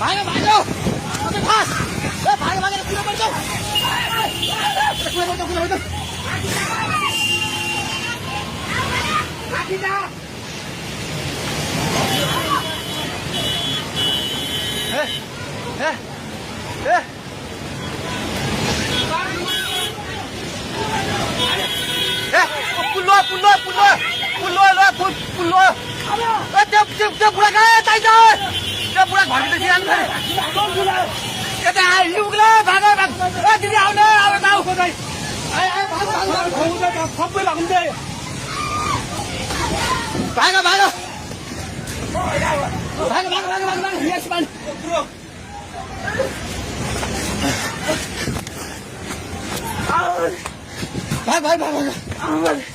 भाग्यो भाग्यो फास ए भाग्यो भागेर कुन पर्छ कुन आखिदा पुल्लो त्यो बुढा कहाँ चाहिन्छ त्यो बुढा घरको सिरानु यता आइपुग्ला भाग दिदी आउने अब आऊ खोइ सबै लाग्दै भाग भाग भाग भाग भाग भाग भाग यस पानी भाग भाग भाग भाग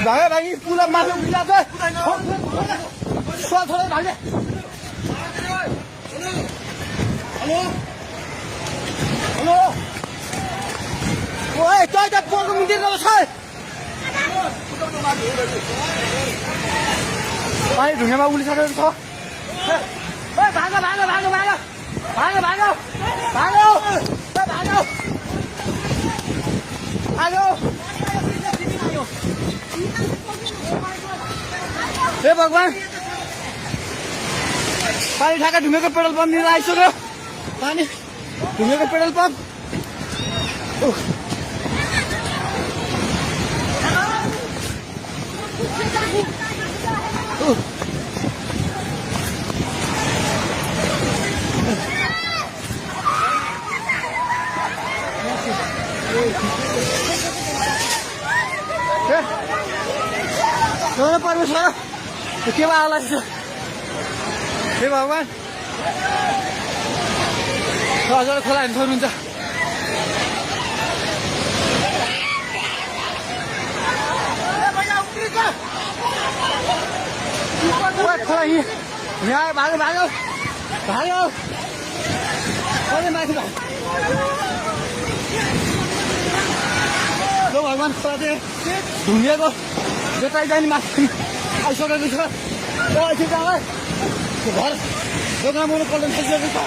भागे भागी पुला माथि उभिला छ छोडे भागे हेलो हेलो ओए तै त पोको मिटिङ गर्छ पानी ढुङ्गामा उलिसकेको छ ए भाग भाग भाग भाग भाग भाग भाग्यो भाग्यो भाग्यो हे भगवान पानी ठाका ढुङ्गाको पेट्रोल पम्प लिएर आइसक्यो पानी ढुङ्गाको पेट्रोल पम्प परमेश्वर के आला हे भगवान हजुर खोला हेर्नु सक्नुहुन्छ खोला यहाँ भाग्यो भाग्यो भाग्यो माथि भगवान खोला चाहिँ ढुङ्गिएको जोताइ जाने माथि आइसकेको छ घर दोकान मलाई पल्ट थालिसकेको छ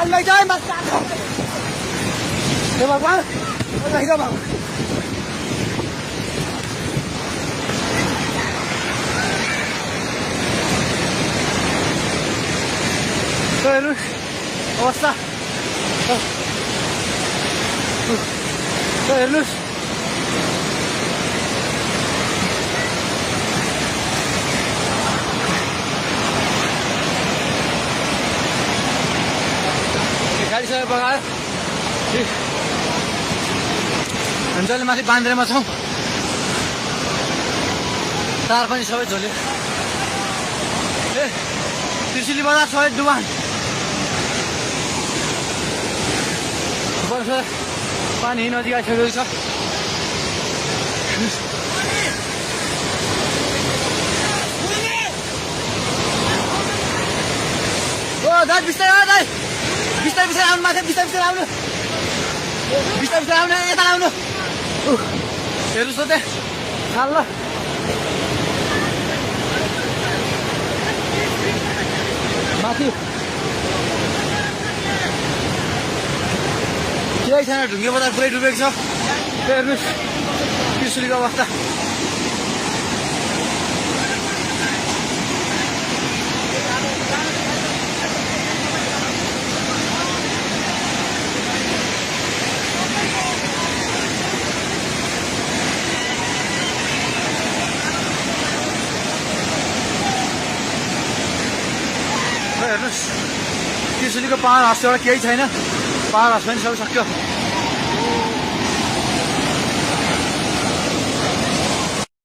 आइलाई जाए माथि भगवान भगवान हेर्नु अवस्था हेर्नुहोस् गाडी सबै बगायो हामी जहिले माथि बान्द्रेमा छौँ तार पनि सबै झोल्यो ए त्रिशुली बजार सबै डुबान वर्ष पानी नजिक आइसकेको छ ओ दाइ बिस्तारै दाइ बिस्तारै बिस्तारै आउनु माथि बिस्तारै बिस्तारै आउनु बिस्तारै बिस्तारै आउनु यता आउनु हेर्नुहोस् त त्यहाँ ल माथि केही छैन ढुङ्गे बजार पुरै डुबेको छ हेर्नुहोस् त्रिशुलीको अवस्था हेर्नुहोस् त्रिशुलीको पहाड हाउस एउटा केही छैन पहाड हाउस पनि सबै सक्यो